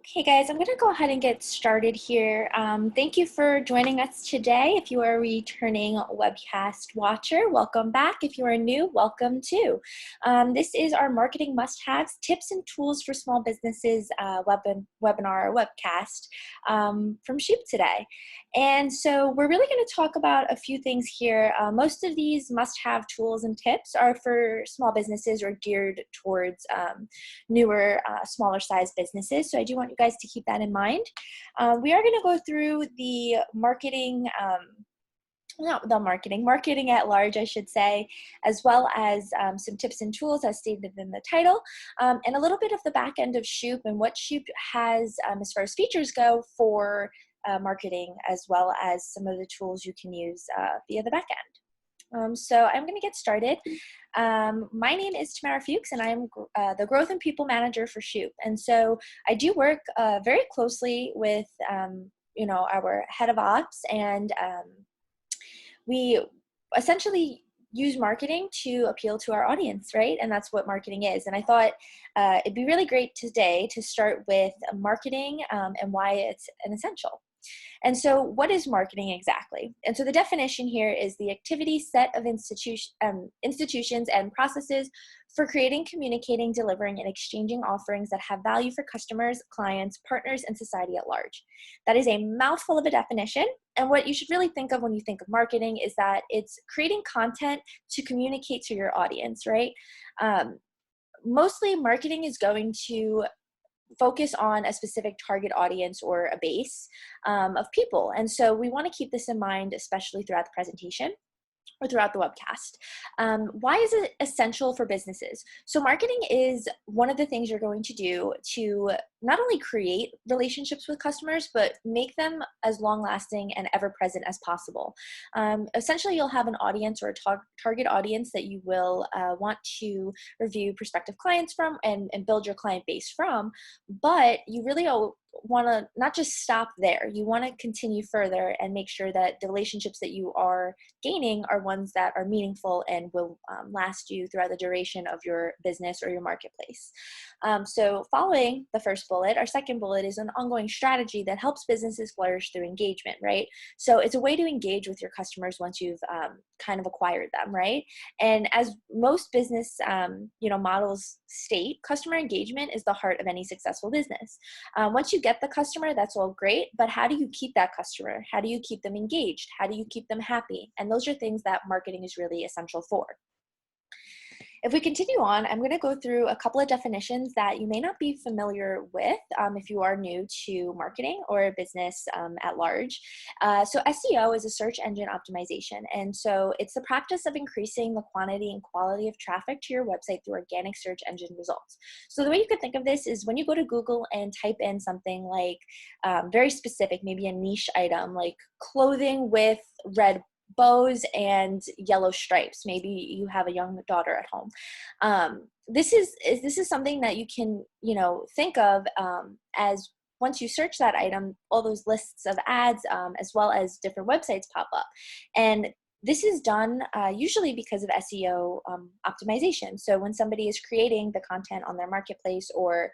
Okay, guys, I'm going to go ahead and get started here. Thank you for joining us today. If you are a returning webcast watcher, welcome back. If you are new, welcome too. This is our marketing must-haves, tips and tools for small businesses webinar webcast from Shupe today. And so we're really going to talk about a few things here. Most of these must-have tools and tips are for small businesses or geared towards newer, smaller size businesses. So I do want you guys to keep that in mind. We are going to go through the marketing, marketing at large, I should say, as well as some tips and tools as stated in the title, and a little bit of the back end of Shupe and what Shupe has as far as features go for marketing, as well as some of the tools you can use via the back end. So I'm going to get started. My name is Tamara Fuchs, and I'm the Growth and People Manager for Shupe. And so I do work very closely with, our head of ops, and we essentially use marketing to appeal to our audience, right? And that's what marketing is. And I thought it'd be really great today to start with marketing and why it's an essential. And so what is marketing exactly? And so the definition here is the activity set of institutions and processes for creating, communicating, delivering, and exchanging offerings that have value for customers, clients, partners, and society at large. That is a mouthful of a definition. And what you should really think of when you think of marketing is that it's creating content to communicate to your audience, right? Mostly marketing is going to focus on a specific target audience or a base of people. And so we want to keep this in mind, especially throughout the presentation or throughout the webcast. Why is it essential for businesses? So marketing is one of the things you're going to do to not only create relationships with customers, but make them as long-lasting and ever-present as possible. Essentially, you'll have an audience or a target audience that you will want to review prospective clients from and build your client base from, but you really want to not just stop there. You want to continue further and make sure that the relationships that you are gaining are ones that are meaningful and will last you throughout the duration of your business or your marketplace. So following the first bullet, our second bullet is an ongoing strategy that helps businesses flourish through engagement, right? So it's a way to engage with your customers once you've kind of acquired them, right? And as most business models state, customer engagement is the heart of any successful business. Once you get the customer, that's all great, but how do you keep that customer? How do you keep them engaged? How do you keep them happy? And those are things that marketing is really essential for. If we continue on, I'm going to go through a couple of definitions that you may not be familiar with if you are new to marketing or a business at large. So SEO is a search engine optimization. And so it's the practice of increasing the quantity and quality of traffic to your website through organic search engine results. So the way you could think of this is when you go to Google and type in something like very specific, maybe a niche item like clothing with red bows and yellow stripes. Maybe you have a young daughter at home. This is something that you can, think of as once you search that item, all those lists of ads as well as different websites pop up. And this is done usually because of SEO optimization. So when somebody is creating the content on their marketplace or,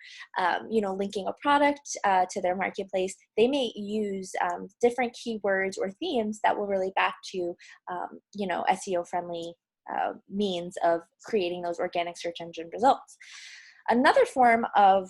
linking a product to their marketplace, they may use different keywords or themes that will relate back to, SEO-friendly means of creating those organic search engine results. Another form of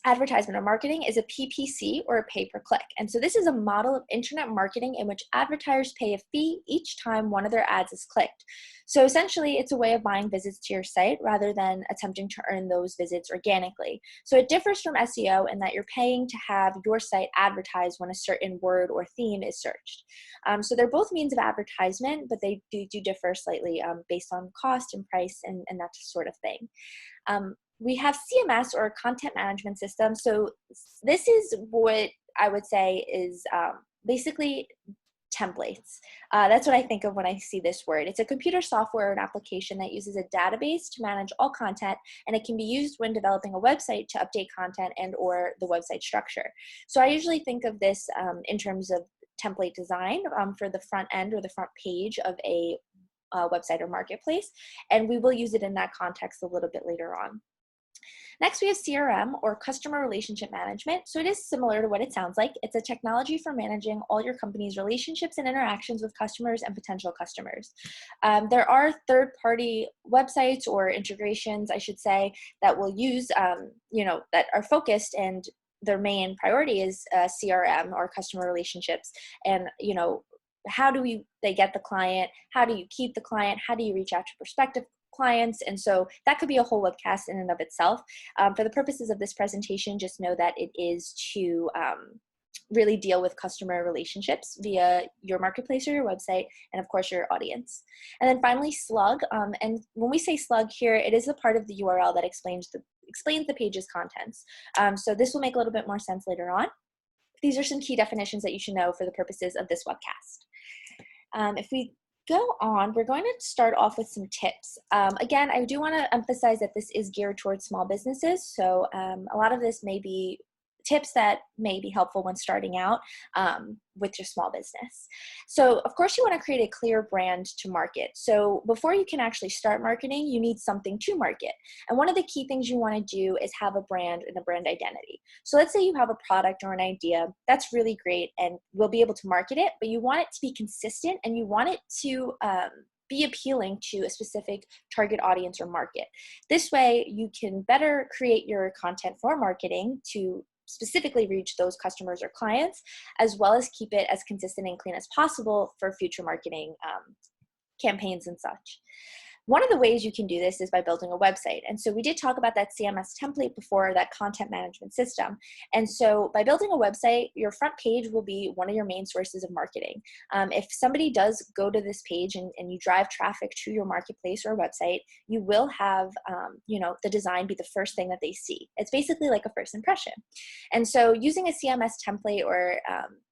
advertisement or marketing is a PPC or a pay-per-click. And so this is a model of internet marketing in which advertisers pay a fee each time one of their ads is clicked. So essentially, it's a way of buying visits to your site rather than attempting to earn those visits organically. So it differs from SEO in that you're paying to have your site advertised when a certain word or theme is searched. So they're both means of advertisement, but they do differ slightly based on cost and price and that sort of thing. We have CMS or content management system. So this is what I would say is basically templates. That's what I think of when I see this word. It's a computer software and application that uses a database to manage all content, and it can be used when developing a website to update content and or the website structure. So I usually think of this in terms of template design for the front end or the front page of a website or marketplace, and we will use it in that context a little bit later on. Next, we have CRM, or customer relationship management. So it is similar to what it sounds like. It's a technology for managing all your company's relationships and interactions with customers and potential customers. There are third-party websites or integrations, I should say, that will use, that are focused, and their main priority is CRM, or customer relationships. And, how do they get the client? How do you keep the client? How do you reach out to prospective clients? And so that could be a whole webcast in and of itself. For the purposes of this presentation, just know that it is to really deal with customer relationships via your marketplace or your website, and of course your audience. And then finally, slug. And when we say slug here, it is a part of the URL that explains the page's contents. So this will make a little bit more sense later on. These are some key definitions that you should know for the purposes of this webcast. If we go on, we're going to start off with some tips. Again, I do want to emphasize that this is geared towards small businesses, so a lot of this may be tips that may be helpful when starting out with your small business. So of course you want to create a clear brand to market. So before you can actually start marketing, you need something to market. And one of the key things you want to do is have a brand and a brand identity. So let's say you have a product or an idea that's really great and we'll be able to market it, but you want it to be consistent and you want it to be appealing to a specific target audience or market. This way you can better create your content for marketing to specifically reach those customers or clients, as well as keep it as consistent and clean as possible for future marketing campaigns and such. One of the ways you can do this is by building a website. And so we did talk about that CMS template before, that content management system. And so by building a website, your front page will be one of your main sources of marketing. If somebody does go to this page and you drive traffic to your marketplace or website, you will have the design be the first thing that they see. It's basically like a first impression. And so using a CMS template or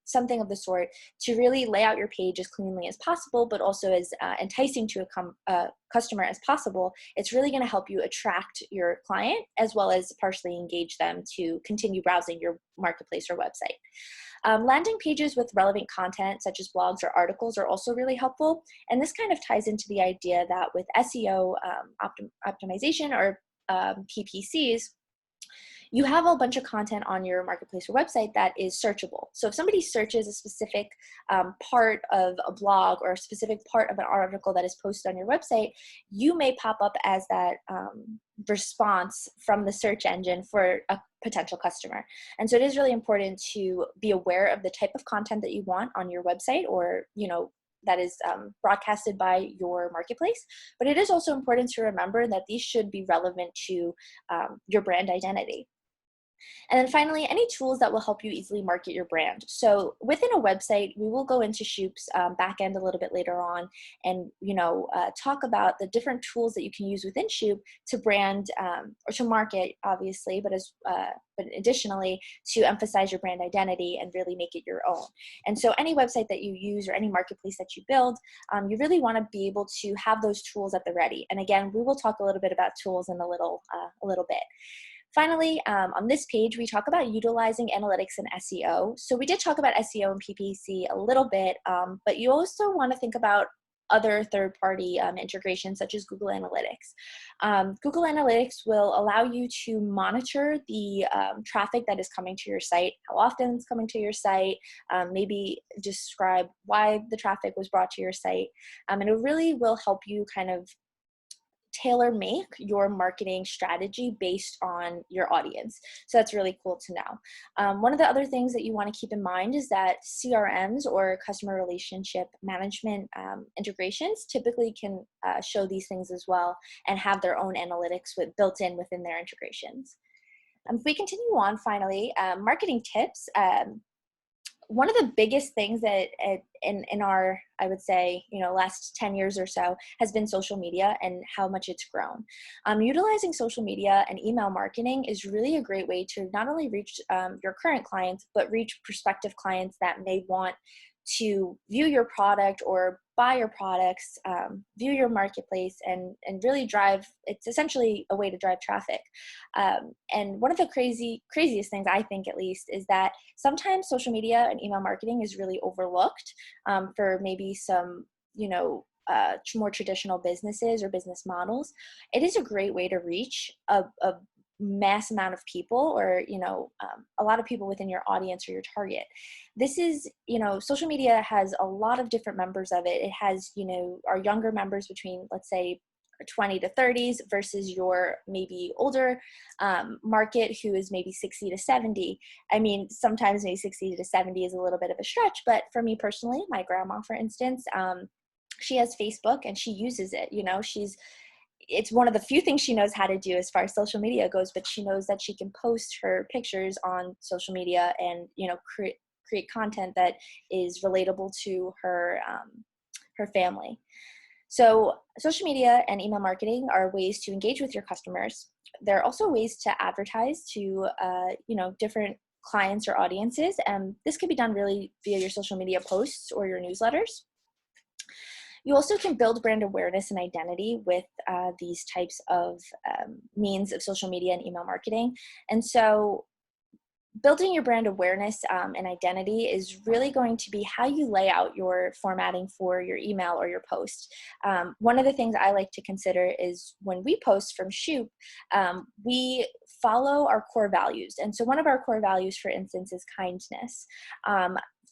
something of the sort to really lay out your page as cleanly as possible, but also as enticing to a customer as possible, it's really going to help you attract your client as well as partially engage them to continue browsing your marketplace or website. Landing pages with relevant content such as blogs or articles are also really helpful. And this kind of ties into the idea that with SEO optimization or PPCs, you have a bunch of content on your marketplace or website that is searchable. So if somebody searches a specific part of a blog or a specific part of an article that is posted on your website, you may pop up as that response from the search engine for a potential customer. And so it is really important to be aware of the type of content that you want on your website or, that is broadcasted by your marketplace. But it is also important to remember that these should be relevant to your brand identity. And then finally, any tools that will help you easily market your brand. So within a website, we will go into Shupe's backend a little bit later on and, talk about the different tools that you can use within Shupe to brand or to market, obviously, but additionally to emphasize your brand identity and really make it your own. And so any website that you use or any marketplace that you build, you really want to be able to have those tools at the ready. And again, we will talk a little bit about tools in a little bit. Finally, on this page, we talk about utilizing analytics and SEO. So we did talk about SEO and PPC a little bit, but you also want to think about other third-party integrations such as Google Analytics. Google Analytics will allow you to monitor the traffic that is coming to your site, how often it's coming to your site, maybe describe why the traffic was brought to your site, and it really will help you kind of tailor make your marketing strategy based on your audience. So that's really cool to know. One of the other things that you want to keep in mind is that CRMs or customer relationship management integrations typically can show these things as well and have their own analytics built in within their integrations. If we continue on, finally, marketing tips. One of the biggest things that in our, I would say, last 10 years or so has been social media and how much it's grown. Utilizing social media and email marketing is really a great way to not only reach your current clients, but reach prospective clients that may want to view your product or buy your products, view your marketplace, and really drive. It's essentially a way to drive traffic. And one of the craziest things, I think at least, is that sometimes social media and email marketing is really overlooked for maybe some, more traditional businesses or business models. It is a great way to reach a mass amount of people, or a lot of people within your audience or your target. This is, social media has a lot of different members of it. It has, our younger members between, let's say, 20 to 30s versus your maybe older market who is maybe 60 to 70. I mean, sometimes maybe 60 to 70 is a little bit of a stretch, but for me personally, my grandma, for instance, she has Facebook and she uses it. It's one of the few things she knows how to do as far as social media goes, but she knows that she can post her pictures on social media and, create content that is relatable to her family. So social media and email marketing are ways to engage with your customers. There are also ways to advertise to, different clients or audiences. And this can be done really via your social media posts or your newsletters. You also can build brand awareness and identity with these types of means of social media and email marketing. And so building your brand awareness and identity is really going to be how you lay out your formatting for your email or your post. One of the things I like to consider is when we post from Shupe, we follow our core values. And so one of our core values, for instance, is kindness.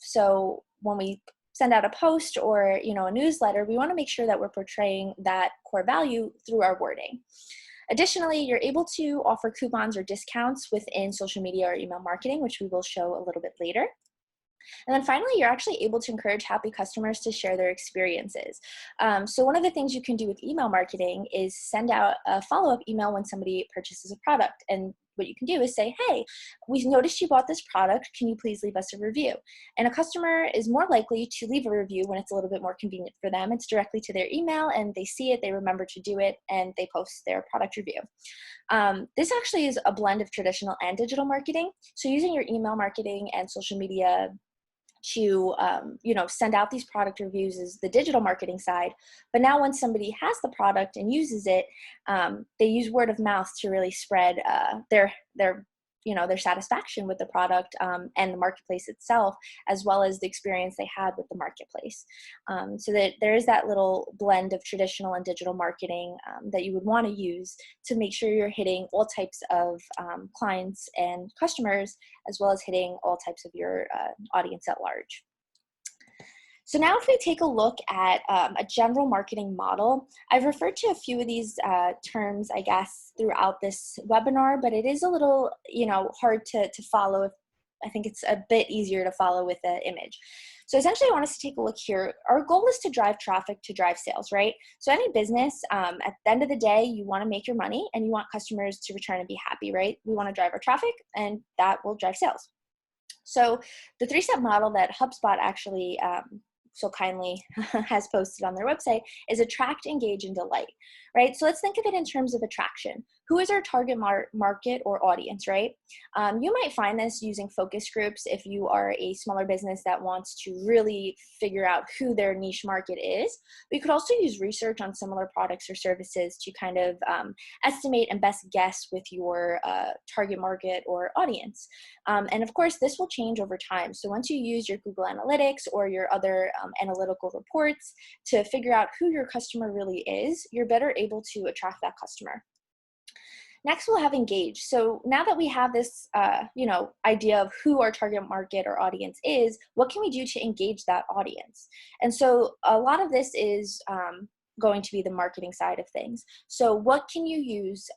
So when we send out a post or a newsletter, we want to make sure that we're portraying that core value through our wording. Additionally, you're able to offer coupons or discounts within social media or email marketing, which we will show a little bit later. And then finally, you're actually able to encourage happy customers to share their experiences. So one of the things you can do with email marketing is send out a follow-up email when somebody purchases a product. And what you can do is say, hey, we noticed you bought this product. Can you please leave us a review? And a customer is more likely to leave a review when it's a little bit more convenient for them. It's directly to their email and they see it, they remember to do it, and they post their product review. This actually is a blend of traditional and digital marketing. So using your email marketing and social media to send out these product reviews is the digital marketing side. But now when somebody has the product and uses it, they use word of mouth to really spread their satisfaction with the product and the marketplace itself, as well as the experience they had with the marketplace. So that there is that little blend of traditional and digital marketing that you would want to use to make sure you're hitting all types of clients and customers, as well as hitting all types of your audience at large. So now if we take a look at a general marketing model, I've referred to a few of these terms, I guess, throughout this webinar, but it is a little, hard to follow. I think it's a bit easier to follow with the image. So essentially I want us to take a look here. Our goal is to drive traffic to drive sales, right? So any business, at the end of the day, you want to make your money and you want customers to return and be happy, right? We want to drive our traffic and that will drive sales. So the 3-step model that Hubspot actually so kindly has posted on their website is attract, engage, and delight, right? So let's think of it in terms of attraction. Who is our target market or audience, right? You might find this using focus groups if you are a smaller business that wants to really figure out who their niche market is. But you could also use research on similar products or services to kind of estimate and best guess with your target market or audience. And of course, this will change over time. So once you use your Google Analytics or your other analytical reports to figure out who your customer really is, you're better able to attract that customer. Next, we'll have engage. So now that we have this, idea of who our target market or audience is, what can we do to engage that audience? And so a lot of this is going to be the marketing side of things. So what can you use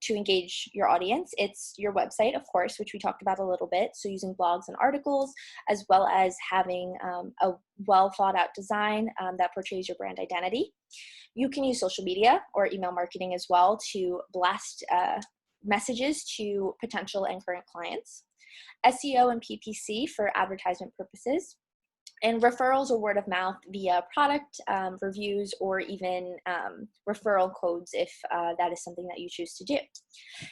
to engage your audience? It's your website, of course, which we talked about a little bit. So using blogs and articles, as well as having a well thought out design that portrays your brand identity. You can use social media or email marketing as well to blast messages to potential and current clients. SEO and PPC for advertisement purposes. And referrals or word of mouth via product reviews or even referral codes if that is something that you choose to do.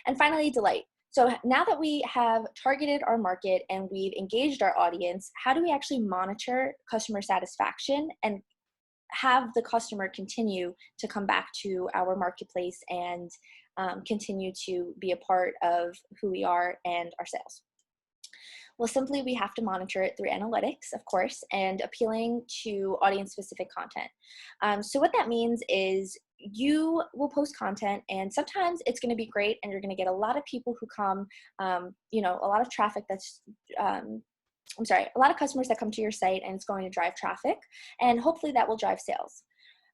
And finally, delight. So now that we have targeted our market and we've engaged our audience, how do we actually monitor customer satisfaction and have the customer continue to come back to our marketplace and continue to be a part of who we are and our sales? Well, simply we have to monitor it through analytics, of course, and appealing to audience-specific content. So what that means is you will post content, and sometimes it's going to be great and you're going to get a lot of people who come, a lot of traffic that's, a lot of customers that come to your site, and it's going to drive traffic, and hopefully that will drive sales.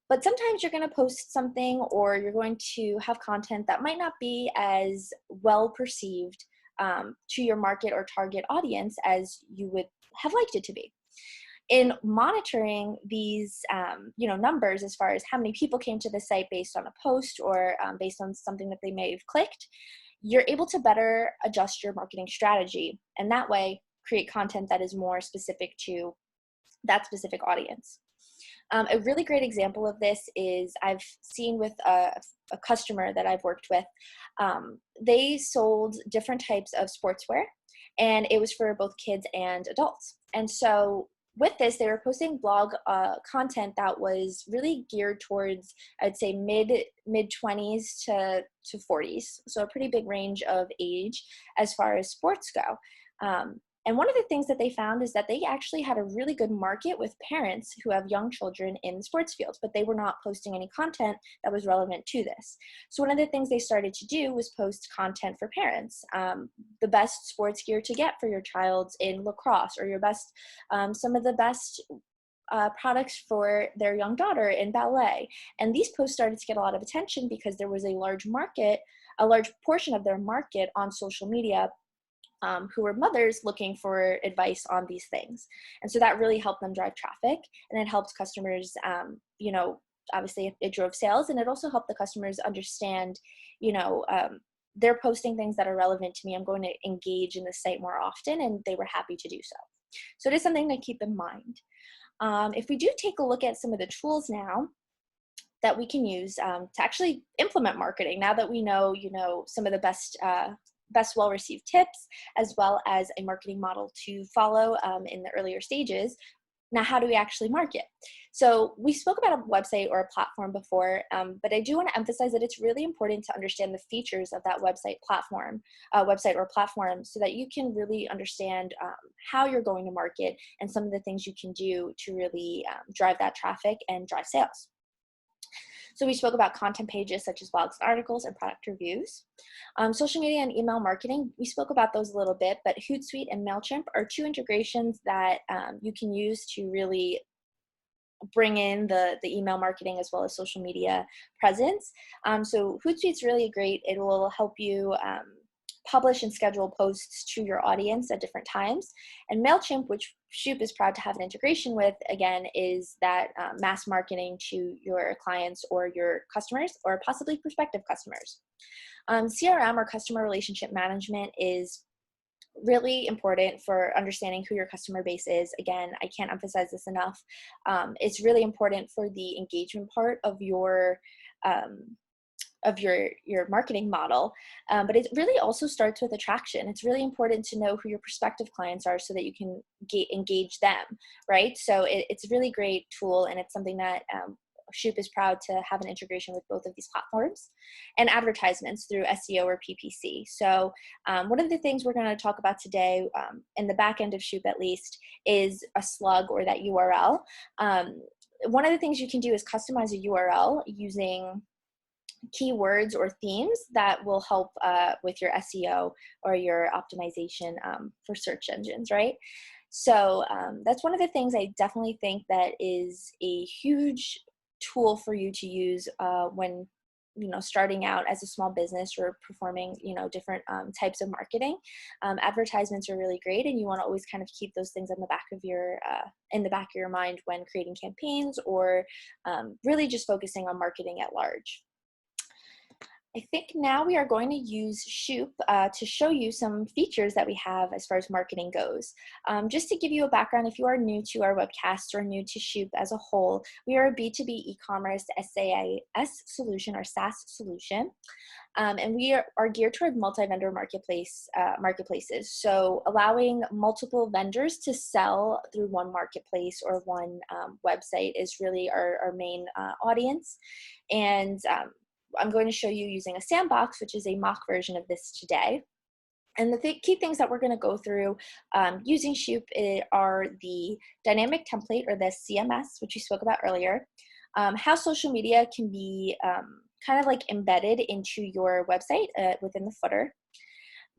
But sometimes you're going to post something, or you're going to have content that might not be as well perceived to your market or target audience as you would have liked it to be. In monitoring these, numbers as far as how many people came to the site based on a post or based on something that they may have clicked, you're able to better adjust your marketing strategy, and that way create content that is more specific to that specific audience. A really great example of this is I've seen with a customer that I've worked with. They sold different types of sportswear, and it was for both kids and adults. And so with this, they were posting blog content that was really geared towards, I'd say, mid-20s to 40s. So a pretty big range of age as far as sports go. And one of the things that they found is that they actually had a really good market with parents who have young children in the sports fields, but they were not posting any content that was relevant to this. So one of the things they started to do was post content for parents, the best sports gear to get for your child in lacrosse, or your best, some of the best products for their young daughter in ballet. And these posts started to get a lot of attention because there was a large portion of their market on social media who were mothers looking for advice on these things. And so that really helped them drive traffic, and it helped customers, obviously it drove sales, and it also helped the customers understand, they're posting things that are relevant to me. I'm going to engage in the site more often, and they were happy to do so. So it is something to keep in mind. If we do take a look at some of the tools now that we can use to actually implement marketing, now that we know, some of the best well-received tips, as well as a marketing model to follow in the earlier stages. Now, how do we actually market? So we spoke about a website or a platform before, but I do want to emphasize that it's really important to understand the features of that website or platform, so that you can really understand how you're going to market and some of the things you can do to really drive that traffic and drive sales. So we spoke about content pages such as blogs, articles, and product reviews. Social media and email marketing, we spoke about those a little bit, but Hootsuite and MailChimp are two integrations that you can use to really bring in the email marketing as well as social media presence. So Hootsuite's really great. It will help you publish and schedule posts to your audience at different times. And MailChimp, which Shupe is proud to have an integration with, again, is that mass marketing to your clients or your customers, or possibly prospective customers. CRM, or customer relationship management, is really important for understanding who your customer base is. Again, I can't emphasize this enough. It's really important for the engagement part of your marketing model, but it really also starts with attraction. It's really important to know who your prospective clients are so that you can engage them, right? So it's a really great tool, and it's something that Shupe is proud to have an integration with both of these platforms. And advertisements through SEO or PPC. So one of the things we're going to talk about today, in the back end of Shupe at least, is a slug, or that URL. One of the things you can do is customize a URL using keywords or themes that will help with your SEO or your optimization for search engines, right? So that's one of the things I definitely think that is a huge tool for you to use when starting out as a small business or performing different types of marketing. Advertisements are really great, and you want to always kind of keep those things in the back of your mind when creating campaigns, or really just focusing on marketing at large. I think now we are going to use Shupe to show you some features that we have as far as marketing goes. Just to give you a background, if you are new to our webcast or new to Shupe as a whole, we are a B2B e-commerce SaaS solution, or SaaS solution. And we are geared toward multi-vendor marketplaces. So allowing multiple vendors to sell through one marketplace or one website is really our main audience. And I'm going to show you using a sandbox, which is a mock version of this today. And the key things that we're going to go through using Shupe are the dynamic template, or the CMS, which we spoke about earlier. how social media can be kind of like embedded into your website within the footer.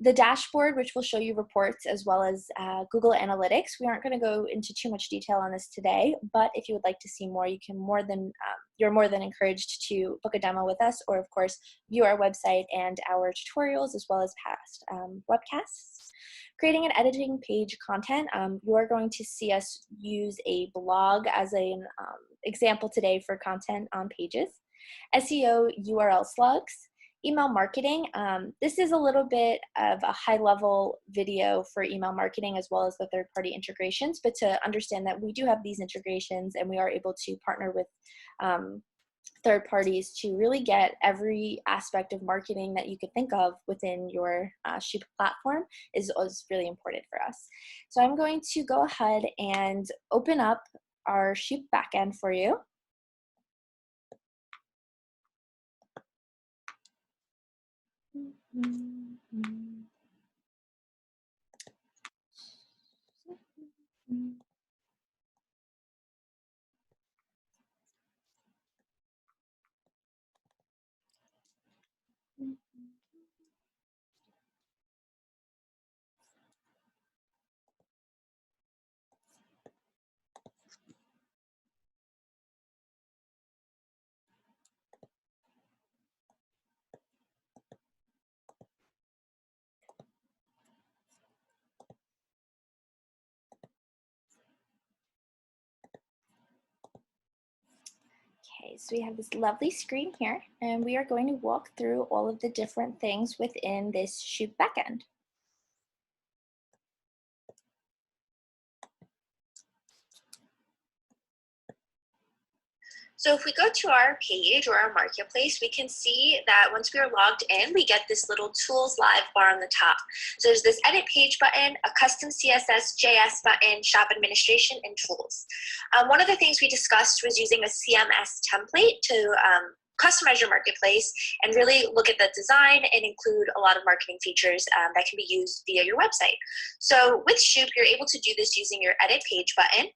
The dashboard, which will show you reports as well as Google Analytics. We aren't going to go into too much detail on this today, but if you would like to see more, you're more than encouraged to book a demo with us, or of course, view our website and our tutorials as well as past webcasts. Creating and editing page content. You are going to see us use a blog as an example today for content on pages. SEO URL slugs. Email marketing. This is a little bit of a high-level video for email marketing as well as the third-party integrations, but to understand that we do have these integrations and we are able to partner with third parties to really get every aspect of marketing that you could think of within your Shupe platform is really important for us. So I'm going to go ahead and open up our Shupe backend for you. Okay, so we have this lovely screen here, and we are going to walk through all of the different things within this Shupe backend. So if we go to our page or our marketplace, we can see that once we are logged in, we get this little tools live bar on the top. So there's this edit page button, a custom CSS JS button, shop administration, and tools. One of the things we discussed was using a CMS template to customize your marketplace and really look at the design and include a lot of marketing features that can be used via your website. So with Shupe, you're able to do this using your edit page button.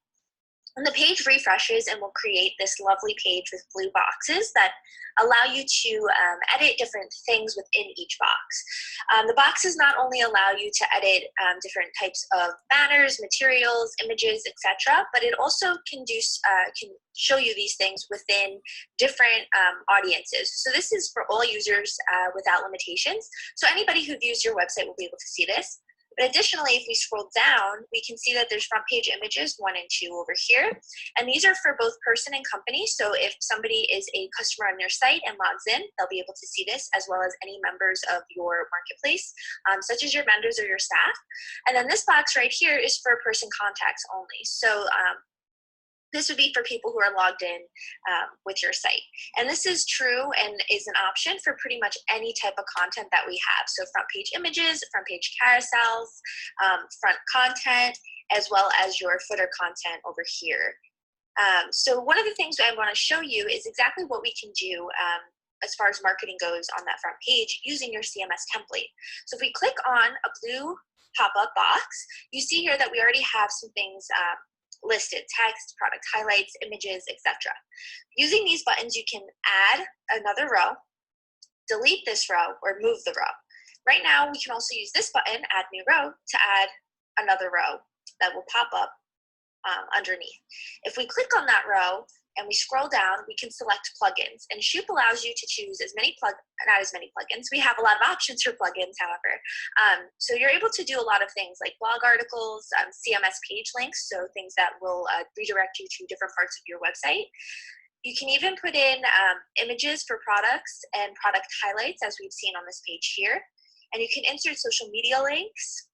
And the page refreshes and will create this lovely page with blue boxes that allow you to edit different things within each box. The boxes not only allow you to edit different types of banners, materials, images, etc., but it also can show you these things within different audiences. So this is for all users without limitations. So anybody who views your website will be able to see this. But additionally, if we scroll down, we can see that there's front page images 1 and 2 over here. And these are for both person and company. So if somebody is a customer on your site and logs in, they'll be able to see this, as well as any members of your marketplace, such as your vendors or your staff. And then this box right here is for person contacts only. So this would be for people who are logged in with your site. And this is true and is an option for pretty much any type of content that we have. So front page images, front page carousels, front content, as well as your footer content over here. So one of the things I want to show you is exactly what we can do as far as marketing goes on that front page using your CMS template. So if we click on a blue pop-up box, you see here that we already have some things listed: text, product highlights, images, etc. Using these buttons, you can add another row, delete this row, or move the row. Right now, we can also use this button, add new row, to add another row that will pop up underneath. If we click on that row and we scroll down, we can select plugins. And Shupe allows you to choose not as many plugins. We have a lot of options for plugins, however. So you're able to do a lot of things like blog articles, CMS page links, so things that will redirect you to different parts of your website. You can even put in images for products and product highlights, as we've seen on this page here. And you can insert social media links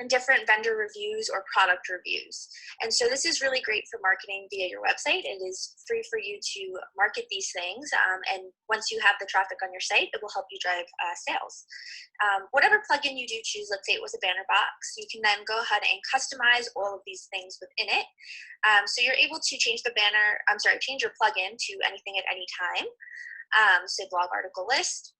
and different vendor reviews or product reviews. And so this is really great for marketing via your website. It is free for you to market these things. And once you have the traffic on your site, it will help you drive sales. Whatever plugin you do choose, let's say it was a banner box, you can then go ahead and customize all of these things within it. So you're able to change change your plugin to anything at any time. Say blog article list.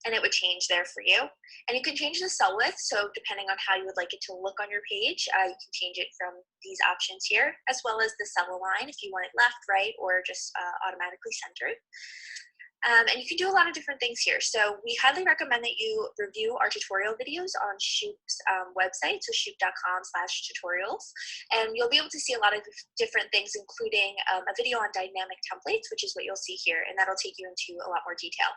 and it would change there for you. And you can change the cell width, so depending on how you would like it to look on your page, you can change it from these options here, as well as the cell align if you want it left, right, or just automatically centered. And you can do a lot of different things here. So we highly recommend that you review our tutorial videos on Shupe's website, so shupe.com/tutorials. And you'll be able to see a lot of different things, including a video on dynamic templates, which is what you'll see here, and that'll take you into a lot more detail.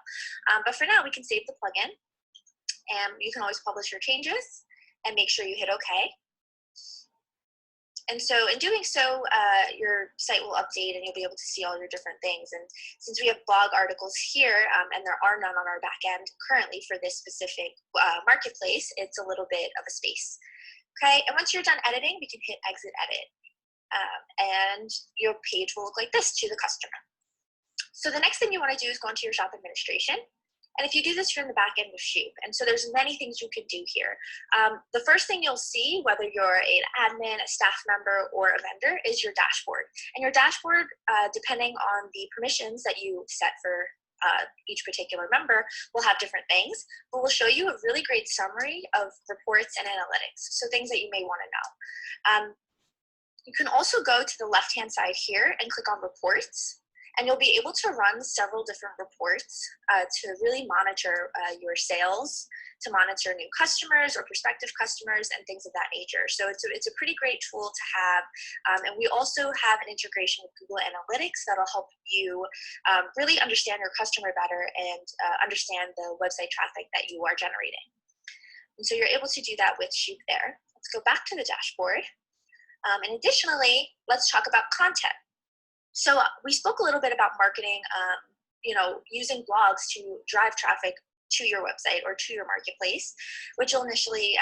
But for now, we can save the plugin, and you can always publish your changes and make sure you hit OK. And so in doing so, your site will update and you'll be able to see all your different things. And since we have blog articles here, and there are none on our back end currently for this specific marketplace, it's a little bit of a space. Okay, and once you're done editing, we can hit exit edit. And your page will look like this to the customer. So the next thing you want to do is go into your shop administration. And if you do this, you're in the back end of Shupe. And so there's many things you can do here. The first thing you'll see, whether you're an admin, a staff member, or a vendor, is your dashboard. And your dashboard, depending on the permissions that you set for each particular member, will have different things. But we'll show you a really great summary of reports and analytics, so things that you may want to know. You can also go to the left-hand side here and click on reports. And you'll be able to run several different reports to really monitor your sales, to monitor new customers or prospective customers and things of that nature. So it's a pretty great tool to have. And we also have an integration with Google Analytics that'll help you really understand your customer better and understand the website traffic that you are generating. And so you're able to do that with Shupe there. Let's go back to the dashboard. And additionally, let's talk about content. So we spoke a little bit about marketing, using blogs to drive traffic to your website or to your marketplace, which will initially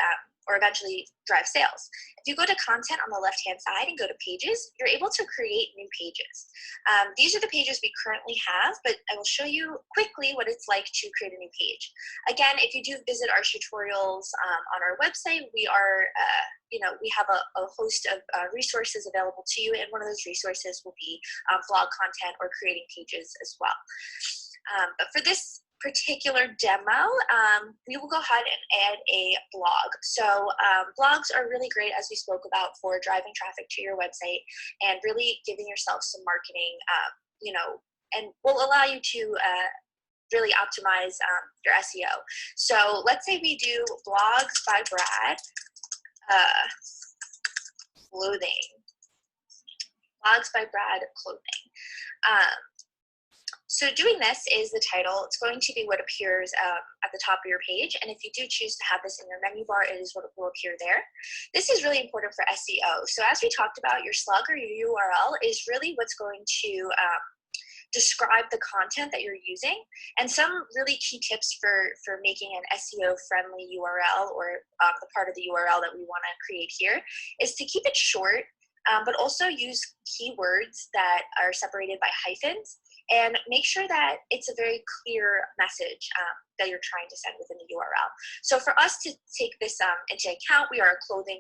or eventually drive sales. If you go to content on the left-hand side and go to pages, you're able to create new pages. These are the pages we currently have, but I will show you quickly what it's like to create a new page. Again, if you do visit our tutorials on our website, we are, we have a host of resources available to you, and one of those resources will be blog content or creating pages as well. But for this particular demo, we will go ahead and add a blog. So blogs are really great, as we spoke about, for driving traffic to your website and really giving yourself some marketing, and will allow you to really optimize your SEO. So let's say we do blogs by Brad, clothing. Blogs by Brad clothing. So doing this is the title. It's going to be what appears at the top of your page. And if you do choose to have this in your menu bar, it is what will appear there. This is really important for SEO. So as we talked about, your slug or your URL is really what's going to describe the content that you're using. And some really key tips for making an SEO-friendly URL, or the part of the URL that we want to create here, is to keep it short, but also use keywords that are separated by hyphens, and make sure that it's a very clear message that you're trying to send within the URL. So for us to take this into account, we are a clothing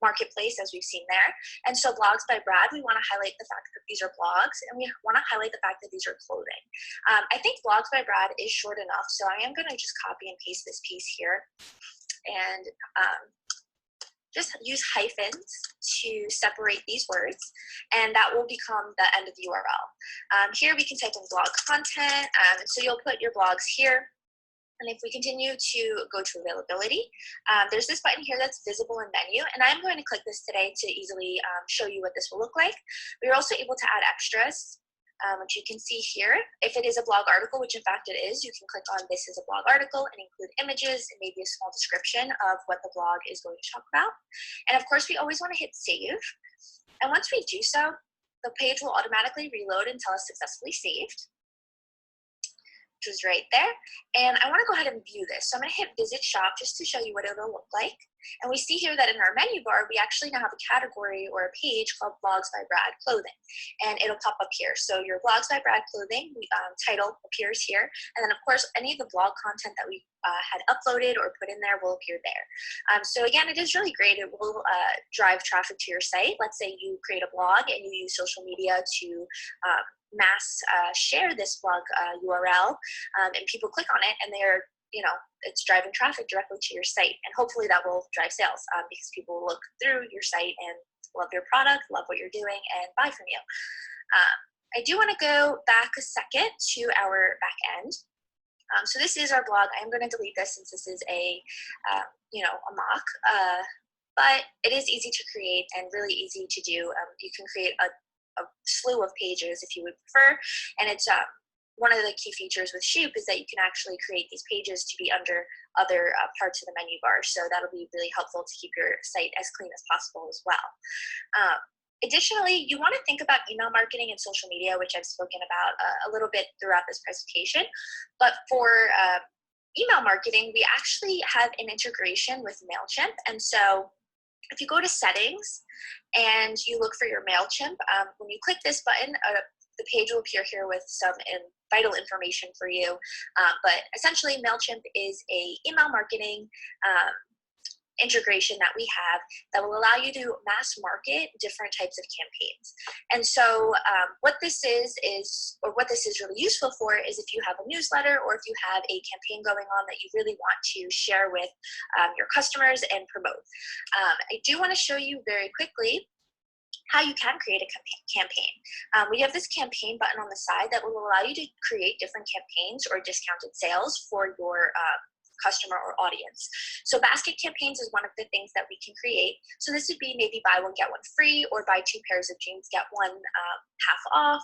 marketplace, as we've seen there. And so blogs by Brad, we want to highlight the fact that these are blogs, and we want to highlight the fact that these are clothing. I think blogs by Brad is short enough, so I am going to just copy and paste this piece here. And just use hyphens to separate these words, and that will become the end of the URL. Here we can type in blog content, and so you'll put your blogs here. And if we continue to go to availability, there's this button here that's visible in menu, and I'm going to click this today to easily show you what this will look like. We're also able to add extras, which you can see here. If it is a blog article, which in fact it is, you can click on this is a blog article and include images and maybe a small description of what the blog is going to talk about. And of course, we always want to hit save. And once we do so, the page will automatically reload and tell us successfully saved, which is right there. And I want to go ahead and view this. So I'm going to hit visit shop just to show you what it'll look like. And we see here that in our menu bar, we actually now have a category or a page called Blogs by Brad Clothing. And it'll pop up here. So your Blogs by Brad Clothing title appears here. And then of course, any of the blog content that we had uploaded or put in there will appear there. So again, it is really great. It will drive traffic to your site. Let's say you create a blog and you use social media to mass share this blog URL, and people click on it and they're it's driving traffic directly to your site, and hopefully that will drive sales because people will look through your site and love your product, love what you're doing, and buy from you. I do want to go back a second to our back end. So this is our blog. I'm going to delete this since this is a mock, but it is easy to create and really easy to do. You can create a slew of pages if you would prefer, and it's one of the key features with Shupe is that you can actually create these pages to be under other parts of the menu bar, so that'll be really helpful to keep your site as clean as possible as well. Additionally, you want to think about email marketing and social media, which I've spoken about a little bit throughout this presentation. But for email marketing, we actually have an integration with MailChimp. And so if you go to settings and you look for your MailChimp, when you click this button, the page will appear here with some vital information for you. But essentially, MailChimp is a email marketing integration that we have that will allow you to mass market different types of campaigns. And so what this is really useful for is if you have a newsletter or if you have a campaign going on that you really want to share with your customers and promote. I do want to show you very quickly how you can create a campaign. We have this campaign button on the side that will allow you to create different campaigns or discounted sales for your customer or audience. So basket campaigns is one of the things that we can create. So this would be maybe buy one, get one free, or buy 2 pairs of jeans, get one half off.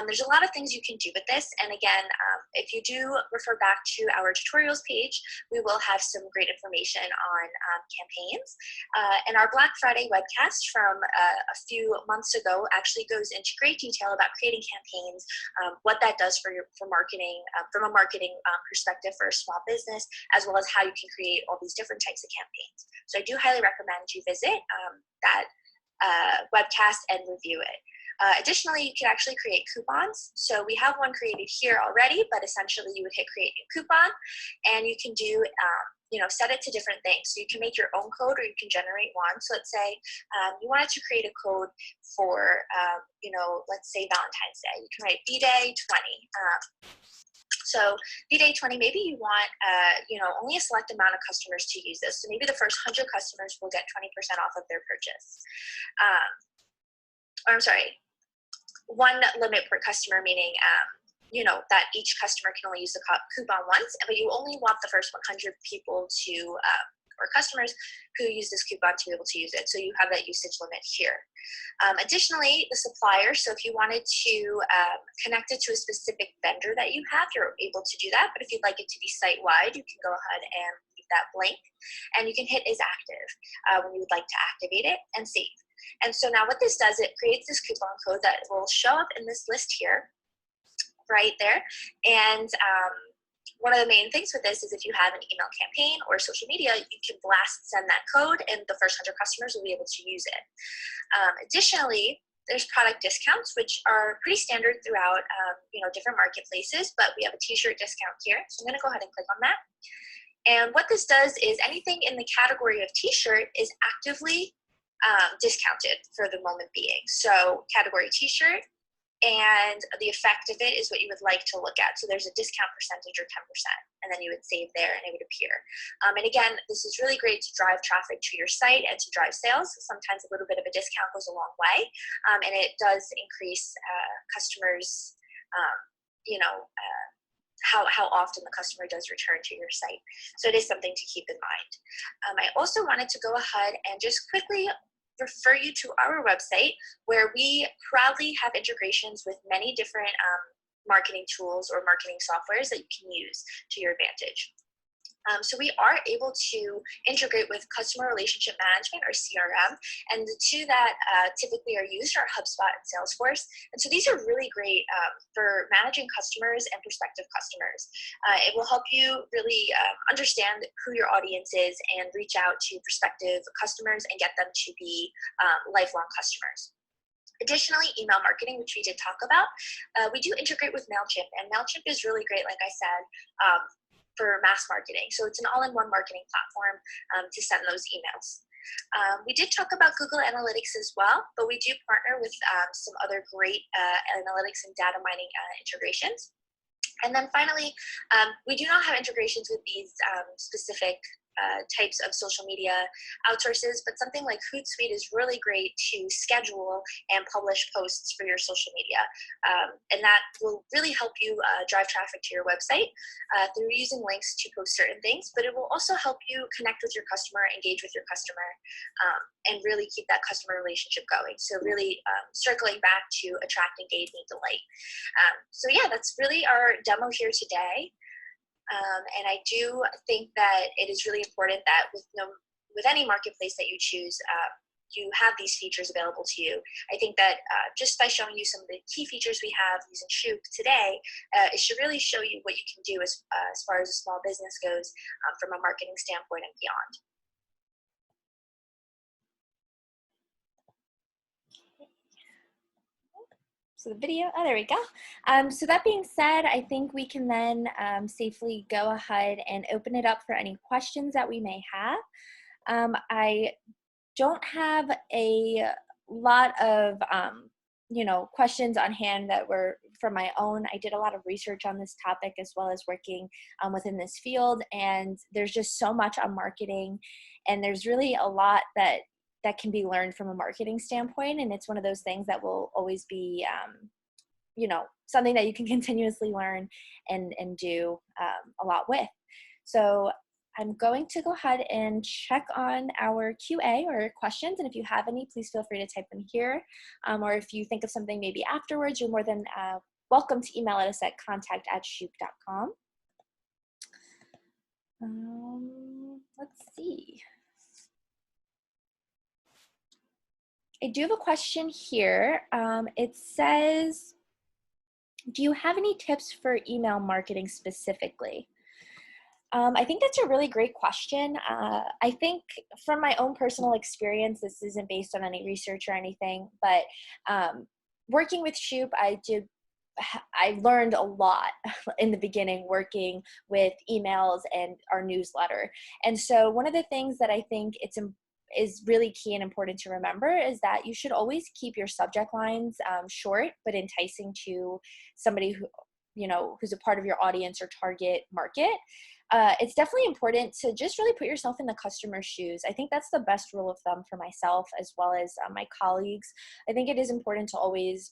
There's a lot of things you can do with this. And again, if you do refer back to our tutorials page, we will have some great information on campaigns. And our Black Friday webcast from a few months ago actually goes into great detail about creating campaigns, what that does for marketing, from a marketing perspective for a small business, as well as how you can create all these different types of campaigns. So I do highly recommend you visit that webcast and review it. Additionally, you can actually create coupons. So we have one created here already, but essentially you would hit create a coupon, and you can do, set it to different things. So you can make your own code, or you can generate one. So let's say you wanted to create a code for, let's say Valentine's Day. You can write B-Day 20. So B-Day 20, maybe you want, only a select amount of customers to use this. So maybe the first 100 customers will get 20% off of their purchase. One limit per customer, meaning, that each customer can only use the coupon once, but you only want the first 100 people to, or customers who use this coupon to be able to use it. So you have that usage limit here. Additionally, the supplier, so if you wanted to connect it to a specific vendor that you have, you're able to do that. But if you'd like it to be site-wide, you can go ahead and leave that blank. And you can hit is active when you would like to activate it, and save. And so now what this does, it creates this coupon code that will show up in this list here, right there. And one of the main things with this is if you have an email campaign or social media, you can send that code, and the first 100 customers will be able to use it. Additionally, there's product discounts, which are pretty standard throughout different marketplaces, but we have a t-shirt discount here. So I'm going to go ahead and click on that. And what this does is anything in the category of t-shirt is actively discounted for the moment being. So category t-shirt, and the effect of it is what you would like to look at. So there's a discount percentage or 10%, and then you would save there and it would appear. And again, this is really great to drive traffic to your site and to drive sales. Sometimes a little bit of a discount goes a long way, and it does increase customers, how often the customer does return to your site. So it is something to keep in mind. I also wanted to go ahead and just quickly refer you to our website, where we proudly have integrations with many different marketing tools or marketing softwares that you can use to your advantage. So we are able to integrate with customer relationship management, or CRM, and the two that typically are used are Hubspot and Salesforce. And so these are really great for managing customers and prospective customers. It will help you really understand who your audience is and reach out to prospective customers and get them to be lifelong customers. Additionally, email marketing, which we did talk about, we do integrate with MailChimp, and MailChimp is really great, like I said, for mass marketing. So it's an all-in-one marketing platform to send those emails. We did talk about Google Analytics as well, but we do partner with some other great analytics and data mining integrations. And then finally, we do not have integrations with these specific types of social media outsources, but something like Hootsuite is really great to schedule and publish posts for your social media. And that will really help you drive traffic to your website through using links to post certain things, but it will also help you connect with your customer, engage with your customer, and really keep that customer relationship going. So really circling back to attract, engage, and delight. So yeah, that's really our demo here today. And I do think that it is really important that with any marketplace that you choose, you have these features available to you. I think that just by showing you some of the key features we have using Shuup today, it should really show you what you can do as far as a small business goes from a marketing standpoint and beyond. So the video, oh, there we go. So that being said, I think we can then safely go ahead and open it up for any questions that we may have. I don't have a lot of questions on hand that were from my own. I did a lot of research on this topic as well as working within this field, and there's just so much on marketing, and there's really a lot that can be learned from a marketing standpoint, and it's one of those things that will always be something that you can continuously learn and do a lot with. So I'm going to go ahead and check on our QA or questions, and if you have any, please feel free to type them here, or if you think of something maybe afterwards, you're more than welcome to email us at contact@shuup.com. Let's see. I do have a question here. It says, do you have any tips for email marketing specifically? I think that's a really great question. I think from my own personal experience, this isn't based on any research or anything, but working with Shuup, I learned a lot in the beginning working with emails and our newsletter. And so one of the things that I think is really key and important to remember is that you should always keep your subject lines short but enticing to somebody who's a part of your audience or target market. It's definitely important to just really put yourself in the customer's shoes. I think that's the best rule of thumb for myself as well as my colleagues. I think it is important to always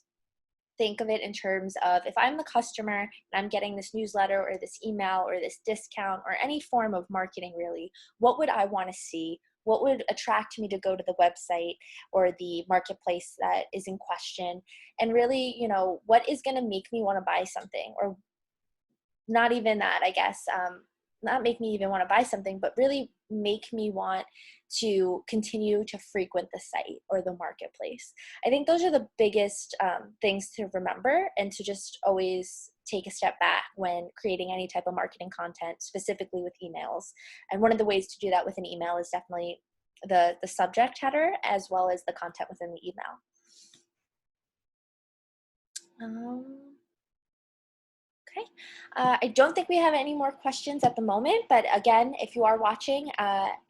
think of it in terms of, if I'm the customer and I'm getting this newsletter or this email or this discount or any form of marketing really, what would I want to see? What would attract me to go to the website or the marketplace that is in question? And really, what is going to make me want to buy something? Or not even that, I guess, not make me even want to buy something, but really make me want to continue to frequent the site or the marketplace. I think those are the biggest things to remember, and to just always take a step back when creating any type of marketing content, specifically with emails. And one of the ways to do that with an email is definitely the subject header as well as the content within the email. Okay, I don't think we have any more questions at the moment, but again, if you are watching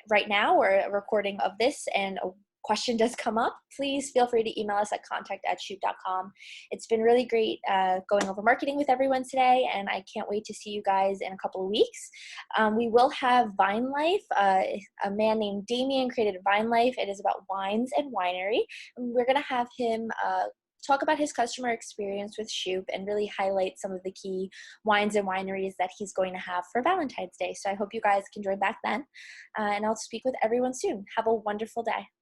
right now or a recording of this and a question does come up, please feel free to email us at contact@shuup.com. It's been really great going over marketing with everyone today, and I can't wait to see you guys in a couple of weeks. We will have Vine Life. A man named Damien created Vine Life. It is about wines and winery. And we're going to have him talk about his customer experience with Shuup and really highlight some of the key wines and wineries that he's going to have for Valentine's Day. So I hope you guys can join back then, and I'll speak with everyone soon. Have a wonderful day.